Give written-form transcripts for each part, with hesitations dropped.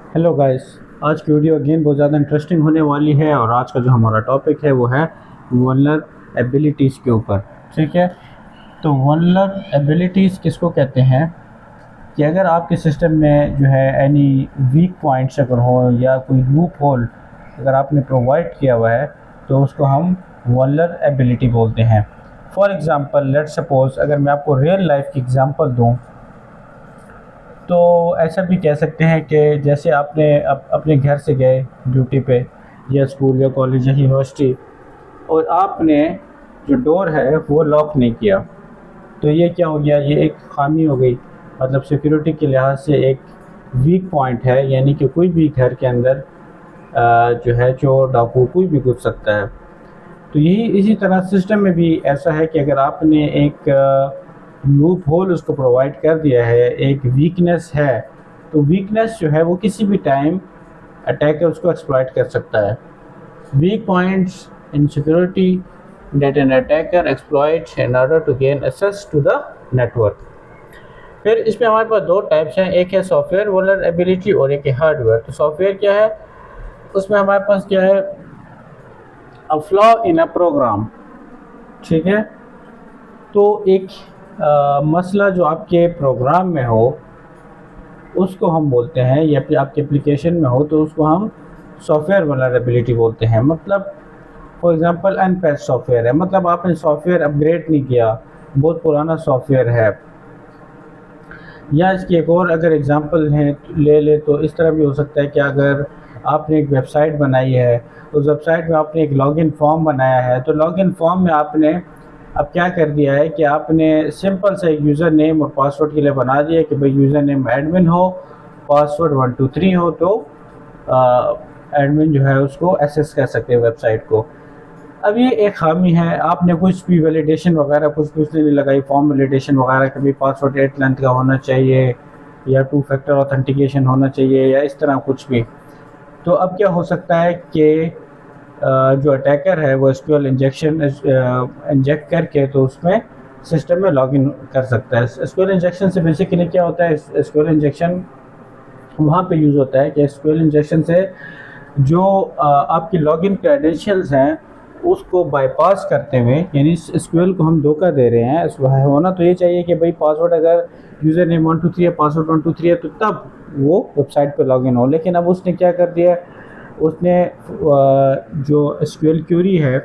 Hello guys. आज की video again बहुत ज़्यादा इंटरेस्टिंग होने वाली है और आज का जो हमारा टॉपिक है वो है वल्नरेबिलिटीज़ के ऊपर। ठीक है, तो वल्नरेबिलिटीज़ किसको कहते हैं कि अगर आपके सिस्टम में जो है एनी वीक पॉइंट्स अगर हो या कोई लूप होल अगर आपने प्रोवाइड किया हुआ है तो उसको हम वल्नरेबिलिटी बोलते हैं। फॉर एग्ज़ाम्पल लेट सपोज़ अगर मैं आपको रियल लाइफ की एग्ज़ाम्पल दूँ तो ऐसा भी कह सकते हैं कि जैसे आपने अपने घर से गए ड्यूटी पे या स्कूल या कॉलेज या यूनिवर्सिटी और आपने जो डोर है वो लॉक नहीं किया, तो ये क्या हो गया, ये एक खामी हो गई। मतलब सिक्योरिटी के लिहाज से एक वीक पॉइंट है, यानी कि कोई भी घर के अंदर जो है चोर डाकू कोई भी घुस सकता है। तो यही इसी तरह सिस्टम में भी ऐसा है कि अगर आपने एक लूप होल उसको प्रोवाइड कर दिया है, एक वीकनेस है, तो वीकनेस जो है वो किसी भी टाइम अटैकर उसको एक्सप्लॉइट कर सकता है। Weak points in security that an attacker exploits in order to gain access to the network। फिर इसमें हमारे पास दो टाइप्स हैं, एक है सॉफ्टवेयर वल्नरेबिलिटी और एक है हार्डवेयर। तो सॉफ्टवेयर क्या है, उसमें हमारे पास क्या है, a flaw in a programme. ठीक है, तो एक मसला जो आपके प्रोग्राम में हो उसको हम बोलते हैं, या फिर आपके एप्लीकेशन में हो तो उसको हम सॉफ्टवेयर वल्नरेबिलिटी बोलते हैं। मतलब फॉर एग्जांपल अनपैच सॉफ्टवेयर है, मतलब आपने सॉफ्टवेयर अपग्रेड नहीं किया, बहुत पुराना सॉफ्टवेयर है। या इसकी एक और अगर एग्जांपल है ले ले तो इस तरह भी हो सकता है कि अगर आपने एक वेबसाइट बनाई है, उस वेबसाइट में आपने एक लॉगिन फॉर्म बनाया है, तो लॉगिन फॉर्म में आपने अब क्या कर दिया है कि आपने सिंपल से एक यूज़र नेम और पासवर्ड के लिए बना दिया कि भाई यूज़र नेम एडमिन हो, पासवर्ड 123 हो, तो एडमिन जो है उसको एक्सेस कर सकते हैं वेबसाइट को। अब ये एक खामी है, आपने कुछ भी वैलिडेशन वगैरह कुछ नहीं लगाई, फॉर्म वैलिडेशन वगैरह, कभी पासवर्ड 8 लेंथ का होना चाहिए या 2 फैक्टर ऑथेंटिकेशन होना चाहिए या इस तरह कुछ भी। तो अब क्या हो सकता है कि जो अटैकर है वो एसक्यूएल इंजेक्शन इंजेक्ट करके तो उसमें सिस्टम में लॉगिन कर सकता है। एसक्यूएल इंजेक्शन से बेसिकली क्या होता है, एसक्यूएल इंजेक्शन वहाँ पे यूज़ होता है कि एसक्यूएल इंजेक्शन से जो आपकी लॉगिन क्रेडेंशियल्स हैं उसको बाईपास करते हुए, यानी एसक्यूएल को हम धोखा दे रहे हैं। होना तो ये चाहिए कि भाई पासवर्ड अगर यूज़र नेम 123 है, पासवर्ड 123 है, तो तब वो वेबसाइट पे लॉगिन हो। लेकिन अब उसने क्या कर दिया, उसने जो एसक्यूएल क्यूरी है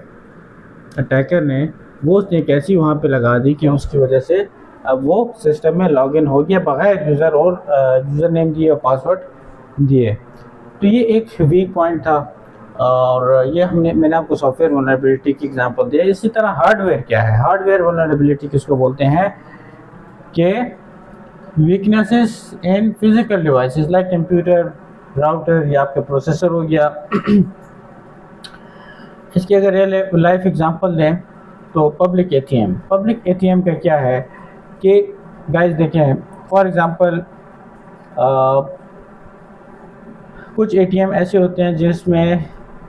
अटैकर ने, वो उसने एक ऐसी वहाँ पे लगा दी कि उसकी वजह से अब वो सिस्टम में लॉगिन हो गया बगैर यूज़र नेम दिए और पासवर्ड दिए। तो ये एक वीक पॉइंट था और ये मैंने आपको सॉफ्टवेयर वल्नरेबिलिटी की एग्जांपल दिया। इसी तरह हार्डवेयर क्या है, हार्डवेयर वल्नरेबिलिटी किसको बोलते हैं कि weaknesses in physical devices like computer, router या आपका प्रोसेसर हो गया। इसकी अगर रियल लाइफ एग्जांपल दें तो पब्लिक एटीएम का क्या है कि गाइस देखें, फॉर एग्जांपल कुछ एटीएम ऐसे होते हैं जिसमें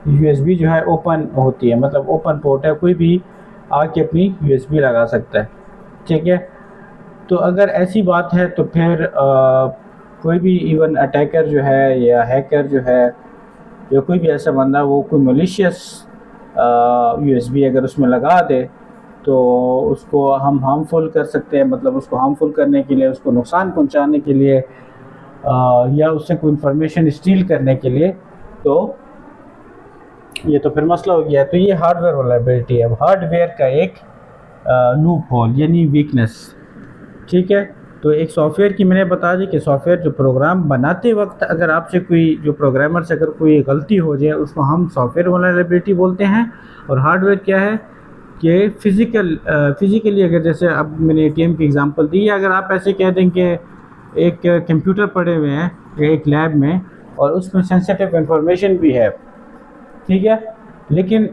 यूएसबी जो है ओपन होती है, मतलब ओपन पोर्ट है, कोई भी आके अपनी यूएसबी लगा सकता है। ठीक है, तो अगर ऐसी बात है तो फिर कोई भी इवन अटैकर जो है या हैकर जो है या कोई भी ऐसा बंदा वो कोई मलिशियस यूएसबी अगर उसमें लगा दे तो उसको हम हार्मफुल कर सकते हैं। मतलब उसको हार्मफुल करने के लिए, उसको नुकसान पहुंचाने के लिए या उससे कोई इन्फॉर्मेशन स्टील करने के लिए, तो ये तो फिर मसला हो गया। तो ये हार्डवेयर वल्नरेबिलिटी है, हार्डवेयर का एक लूप होल यानी वीकनेस। ठीक है, तो एक सॉफ्टवेयर की मैंने बता दी कि सॉफ्टवेयर जो प्रोग्राम बनाते वक्त अगर आपसे कोई जो प्रोग्रामर से अगर कोई गलती हो जाए उसको हम सॉफ्टवेयर वल्नरेबिलिटी बोलते हैं। और हार्डवेयर क्या है कि फिज़िकली अगर जैसे अब मैंने एटीएम की एग्जांपल दी, अगर आप ऐसे कह दें कि एक कंप्यूटर पड़े हुए हैं एक लैब में और उसमें सेंसिटिव इंफॉर्मेशन भी है, ठीक है, लेकिन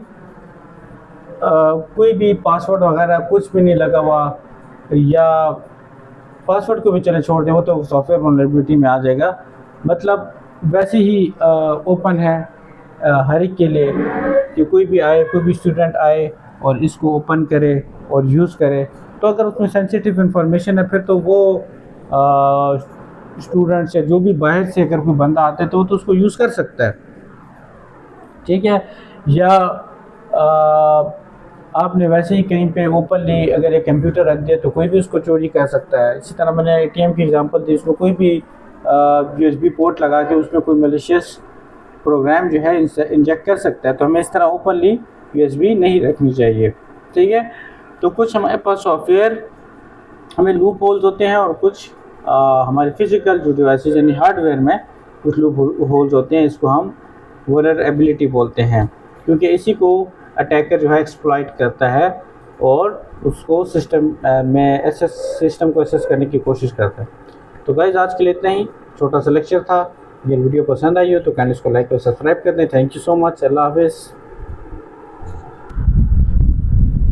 कोई भी पासवर्ड वगैरह कुछ भी नहीं लगा हुआ, या पासवर्ड को भी चले छोड़ दें वो तो सॉफ्टवेयर वल्नरेबिलिटी में आ जाएगा। मतलब वैसे ही ओपन है हर एक के लिए कि कोई भी आए, कोई भी स्टूडेंट आए और इसको ओपन करे और यूज़ करे। तो अगर उसमें सेंसिटिव इंफॉर्मेशन है फिर तो वो स्टूडेंट्स या जो भी बाहर से अगर कोई बंदा आता है तो वो तो उसको यूज़ कर सकता है, ठीक है। या आपने वैसे ही कहीं पे ओपनली अगर एक कंप्यूटर रख दिया तो कोई भी उसको चोरी कर सकता है। इसी तरह मैंने एटीएम की एग्जांपल दी, उसमें कोई भी यूएसबी पोर्ट लगा के उसमें कोई मलिशियस प्रोग्राम जो है इंजेक्ट कर सकता है। तो हमें इस तरह ओपनली यूएसबी नहीं रखनी चाहिए, ठीक है। तो कुछ हमारे पास सॉफ्टवेयर हमें लूप होल्स होते हैं और कुछ हमारे फिजिकल जो डिवाइसेज यानी हार्डवेयर में कुछ लूप होल्स होते हैं, इसको हम वल्नरेबिलिटी बोलते हैं, क्योंकि इसी को अटैकर जो है एक्सप्लॉइट करता है और उसको सिस्टम को एक्सेस करने की कोशिश करता है। तो गाइस आज के लिए इतना ही छोटा सा लेक्चर था। ये वीडियो पसंद आई हो तो काइंडली इसको लाइक और सब्सक्राइब कर दें। Thank you so much. अल्लाह हाफिज़।